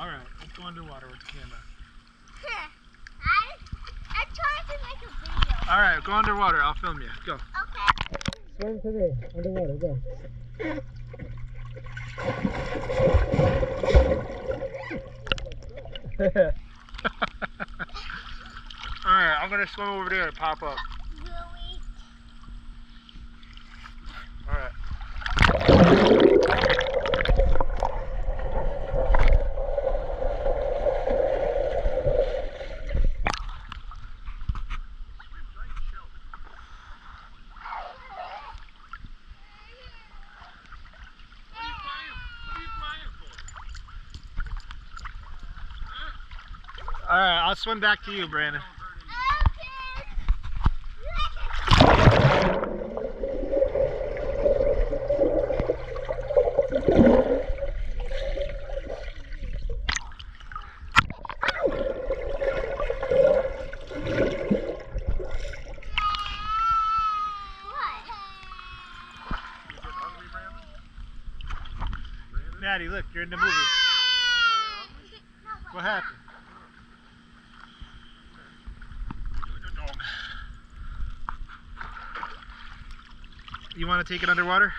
Alright, let's go underwater with the camera. I'm trying to make a video. Alright, go underwater. I'll film you. Go. Okay. Swim to me. Underwater. Go. Alright, I'm going to swim over there and pop up. Really? Alright. Alright, I'll swim back to you, Brandon. Maddie, look, you're in the movie. What happened? You want to take it underwater?